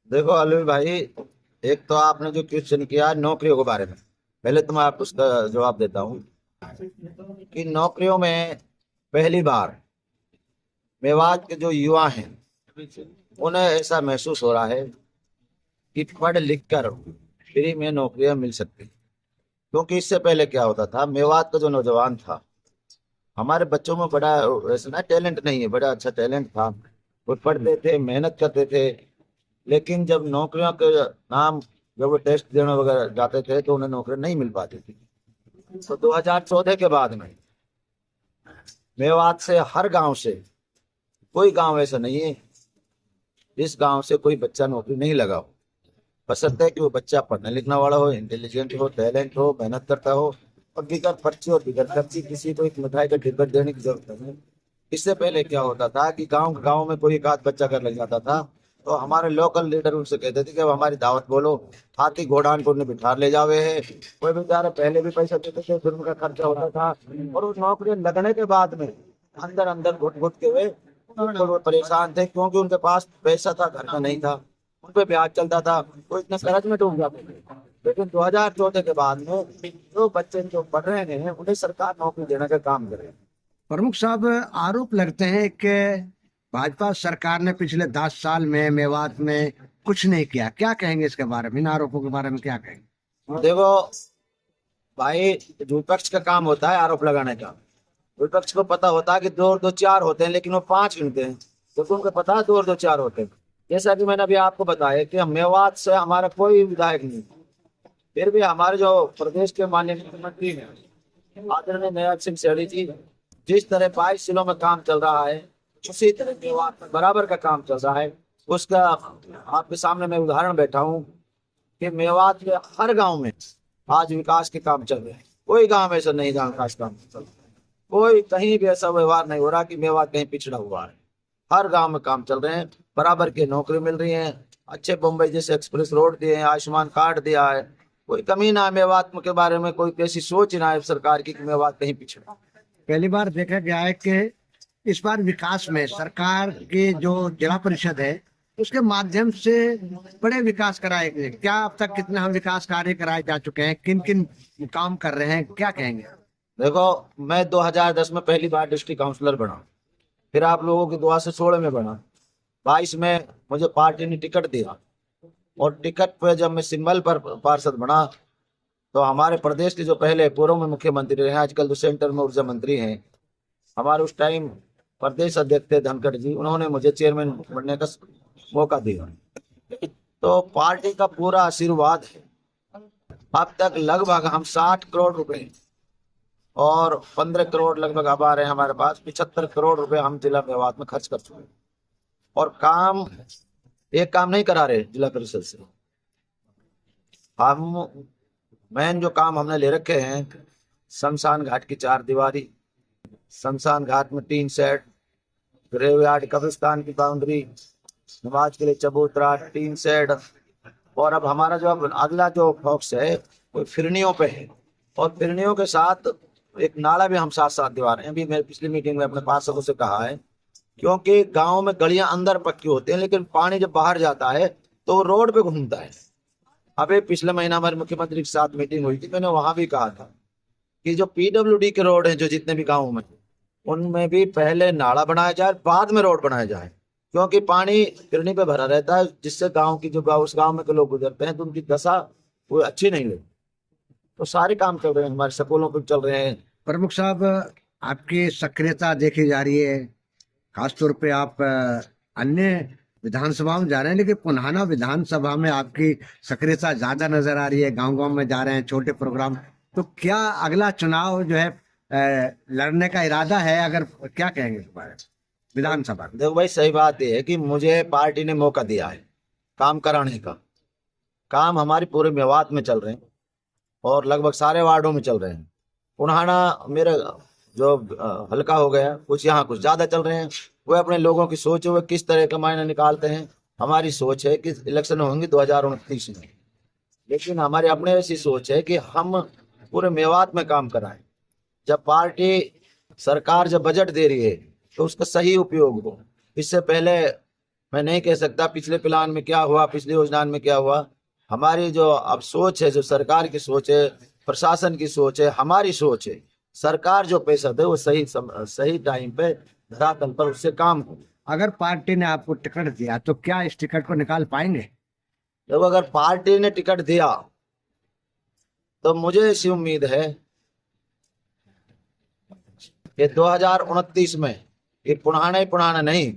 देखो अलवी भाई, एक तो आपने जो क्वेश्चन किया नौकरियों के बारे में, पहले तो मैं आपको उसका जवाब देता हूँ कि नौकरियों में पहली बार मेवात के जो युवा हैं उन्हें ऐसा महसूस हो रहा है कि पढ़ लिख कर फ्री में नौकरियां मिल सकती। क्योंकि इससे पहले क्या होता था, मेवात का जो नौजवान था, हमारे बच्चों में बड़ा वैसे ना टैलेंट नहीं है, बड़ा अच्छा टैलेंट था। वो पढ़ते थे, मेहनत करते थे, लेकिन जब नौकरियों के नाम, जब वो टेस्ट देने वगैरह जाते थे तो उन्हें नौकरी नहीं मिल पाती थी। तो 2014 के बाद में मेवात से हर गांव से, कोई गांव ऐसा नहीं है जिस गांव से कोई बच्चा नौकरी नहीं लगा हो। बशर्ते है कि वो बच्चा पढ़ने लिखने वाला हो, इंटेलिजेंट हो, टैलेंट हो, मेहनत करता हो, और बिगड़ पर्ची और बिगड़ खर्ची किसी को एक मिठाई का डिब्बा देने की जरूरत नहीं है। इससे पहले क्या होता था कि गांव गांव में कोई एक आध बच्चा कर लग जाता था, तो हमारे लोकल लीडर उनसे कहते थे कि अब हमारी दावत बोलो, हाथी घोड़ान को उन्हें बिठा ले जावे है। कोई बेचारा पहले भी पैसा देते थे, फिर उनका खर्चा होता था, और उस नौकरी लगने के बाद में अंदर अंदर घुट घुट के वे बिल्कुल वो परेशान थे, क्योंकि उनके पास पैसा था, घर का नहीं था, उन पे ब्याज चलता था, वो इतने कर्ज में डूब जाते थे। लेकिन 2014 के बाद में जो बच्चे जो पढ़ रहे हैं उन्हें सरकार नौकरी देने का काम करे। प्रमुख साहब, आरोप लगते हैं कि भाजपा सरकार ने पिछले 10 साल में मेवात में कुछ नहीं किया। क्या कहेंगे इसके बारे में, इन आरोपों के बारे में क्या कहेंगे? देखो भाई, विपक्ष का काम होता है आरोप लगाने का। विपक्ष को पता होता है कि दो और दो चार होते हैं, लेकिन वो पांच गिनते हैं। तो तुमको पता है दो और दो चार होते हैं। जैसा कि मैंने अभी आपको बताया कि हम मेवात से हमारा कोई विधायक नहीं, फिर भी हमारे जो प्रदेश के माननीय मुख्यमंत्री हैं आदरणीय नवाब सिंह सैनी जी, जिस तरह 22 जिलों में काम चल रहा है, उसी तरह मेवात में बराबर का काम चल रहा है। उसका आपके सामने मैं उदाहरण बैठा हूँ कि मेवात के हर गांव में आज विकास के काम चल रहे हैं। कोई गांव ऐसा नहीं जहाँ विकास काम चल रहा है। कोई कहीं भी ऐसा व्यवहार नहीं हो रहा कि मेवात कहीं पिछड़ा हुआ है। हर गांव में काम चल रहे हैं, बराबर की नौकरी मिल रही है, अच्छे बम्बई जैसे एक्सप्रेस रोड दिए हैं, आयुष्मान कार्ड दिया है। कोई कमी ना है मेवात के बारे में, कोई ऐसी सोच ना है सरकार की कि मेवात कहीं पिछड़ा। पहली बार देखा गया है कि इस बार विकास में सरकार की जो जिला परिषद है उसके माध्यम से बड़े विकास कराए गए। क्या अब तक कितना हम विकास कार्य कराए जा चुके हैं, किन किन काम कर रहे हैं, क्या कहेंगे? देखो, मैं 2010 में पहली बार डिस्ट्रिक्ट काउंसलर बना, फिर आप लोगों की दुआ से 16 में बना, 22 में मुझे पार्टी ने टिकट दिया, और टिकट पे जब मैं सिंबल पर पार्षद बना, तो हमारे प्रदेश के जो पहले पूर्व में मुख्यमंत्री रहे, आजकल जो सेंटर में ऊर्जा मंत्री हैं, हमारे उस टाइम प्रदेश अध्यक्ष थे धनखड़ जी, उन्होंने मुझे चेयरमैन बनने का मौका दिया। तो पार्टी का पूरा आशीर्वाद है। अब तक लगभग हम 60 करोड़ रुपए और 15 करोड़ लगभग अब आ रहे हैं हमारे पास, 75 करोड़ रुपए हम जिला मेवात में खर्च कर चुके हैं। और काम, एक काम नहीं करा रहे जिला परिषद से हम। मेन जो काम हमने ले रखे हैं, शमशान घाट की 4 दीवारी, शमशान घाट में 3 सेट, ग्रेवयार्ड कब्रिस्तान की बाउंड्री, नमाज के लिए चबूतरा, 3 सेट। और अब हमारा जो अब अगला जो फोकस है वो फिरनियों पे है, और फिरनियों के साथ एक नाला भी हम साथ साथ दिवा रहे हैं। अभी मैं पिछली मीटिंग में अपने पार्षदों से कहा है, क्योंकि गांव में गलियां अंदर पक्की होती हैं, लेकिन पानी जब बाहर जाता है तो वो रोड पे घूमता है। अबे पिछले महीना हमारे मुख्यमंत्री के साथ मीटिंग हुई थी, मैंने वहां भी कहा था कि जो पीडब्ल्यूडी के रोड हैं जो जितने भी गाँव में, उनमें भी पहले नाला बनाया जाए, बाद में रोड बनाया जाए। क्योंकि पानी फिरनी पे भरा रहता है, जिससे गांव की जो गाँव उस गांव में के लोग गुजरते हैं तो उनकी दशा वो अच्छी नहीं लगती। तो सारे काम चल रहे हैं, हमारे स्कूलों पे चल रहे हैं। प्रमुख साहब, आपकी सक्रियता देखी जा रही है, खासतौर पे आप अन्य विधानसभा में जा रहे हैं, लेकिन पुन्हाना विधानसभा में आपकी सक्रियता ज्यादा नजर आ रही है। गांव गांव में जा रहे हैं, छोटे प्रोग्राम। तो क्या अगला चुनाव जो है लड़ने का इरादा है? अगर क्या कहेंगे इस बारे में, विधानसभा में? देखो भाई, सही बात यह है कि मुझे पार्टी ने मौका दिया है काम कराने का। काम हमारी पूरे मेवात में चल रहे हैं और लगभग सारे वार्डों में चल रहे हैं। पुराना मेरा जो हल्का हो गया, कुछ यहाँ कुछ ज्यादा चल रहे हैं। वो अपने लोगों की सोच है, वो किस तरह का मायने निकालते हैं। हमारी सोच है कि इलेक्शन होंगे 2029 में, लेकिन हमारी अपने ऐसी सोच है कि हम पूरे मेवात में काम कराएं। जब पार्टी सरकार जब बजट दे रही है तो उसका सही उपयोग हो। इससे पहले मैं नहीं कह सकता पिछले प्लान में क्या हुआ, पिछले योजना में क्या हुआ। हमारी जो अब सोच है, जो सरकार की सोच है, प्रशासन की सोच है, हमारी सोच है, सरकार जो पैसा दे वो सही टाइम पे धरातल पर उससे काम हो। अगर पार्टी ने आपको टिकट दिया तो क्या इस टिकट को निकाल पाएंगे? जब अगर पार्टी ने टिकट दिया तो मुझे ऐसी उम्मीद है कि 2029 में ये पुराना ही पुराना नहीं,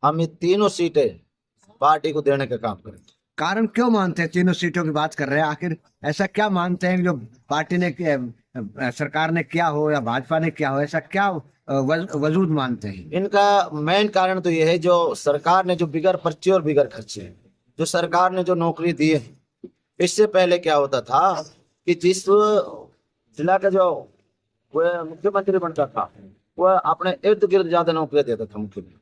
हम ये तीनों सीटें पार्टी को देने का काम करेंगे। कारण क्यों मानते हैं, तीनों सीटों की बात कर रहे हैं, आखिर ऐसा क्या मानते हैं जो पार्टी ने सरकार ने किया हो या भाजपा ने किया हो, ऐसा क्या वजूद मानते हैं? इनका मेन कारण तो ये है जो सरकार ने जो बिगर पर्चे और बिगर खर्चे, जो सरकार ने जो नौकरी दी है, इससे पहले क्या होता था कि जिस जिला का जो वह मुख्यमंत्री बनता था वह अपने इर्द गिर्द ज्यादा नौकरी देता था मुख्यमंत्री,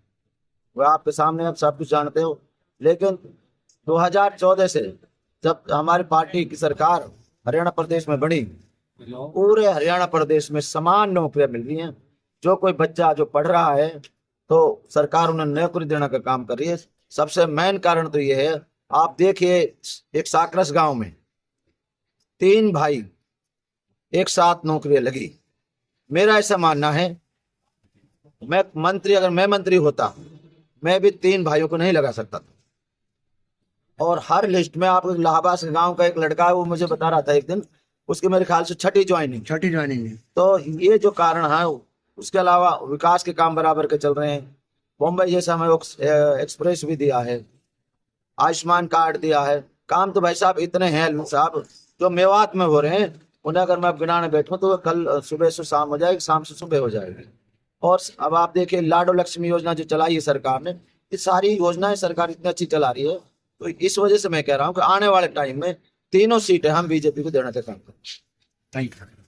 वह आपके सामने आप सब कुछ जानते हो। लेकिन 2014 से जब हमारी पार्टी की सरकार हरियाणा प्रदेश में बनी, पूरे हरियाणा प्रदेश में समान नौकरियां मिल रही हैं। जो कोई बच्चा जो पढ़ रहा है तो सरकार उन्हें नौकरी देने का काम कर रही है। सबसे मेन कारण तो ये है, आप देखिए एक साकरस गांव में 3 भाई एक साथ नौकरियां लगी। मेरा ऐसा मानना है, अगर मैं मंत्री होता मैं भी 3 भाइयों को नहीं लगा सकता था। और हर लिस्ट में आप इलाहाबाद के गांव का एक लड़का है, वो मुझे बता रहा था एक दिन, उसके मेरे ख्याल से छठी ज्वाइनिंग। तो ये जो कारण है, उसके अलावा विकास के काम बराबर के चल रहे हैं। बॉम्बे जैसा हमें एक्सप्रेस भी दिया है, आयुष्मान कार्ड दिया है। काम तो भाई साहब इतने हैं साहब जो मेवात में हो रहे हैं, उन्हें अगर मैं गिनाने बैठूं तो कल सुबह से शाम हो जाएगी, शाम से सुबह हो जाएगी। और अब आप देखिए लाडो लक्ष्मी योजना जो चलाई है सरकार ने, ये सारी योजनाएं सरकार इतनी अच्छी चला रही है। तो इस वजह से मैं कह रहा हूँ कि आने वाले टाइम में तीनों सीटें हम बीजेपी को देने का काम करें। Thank you.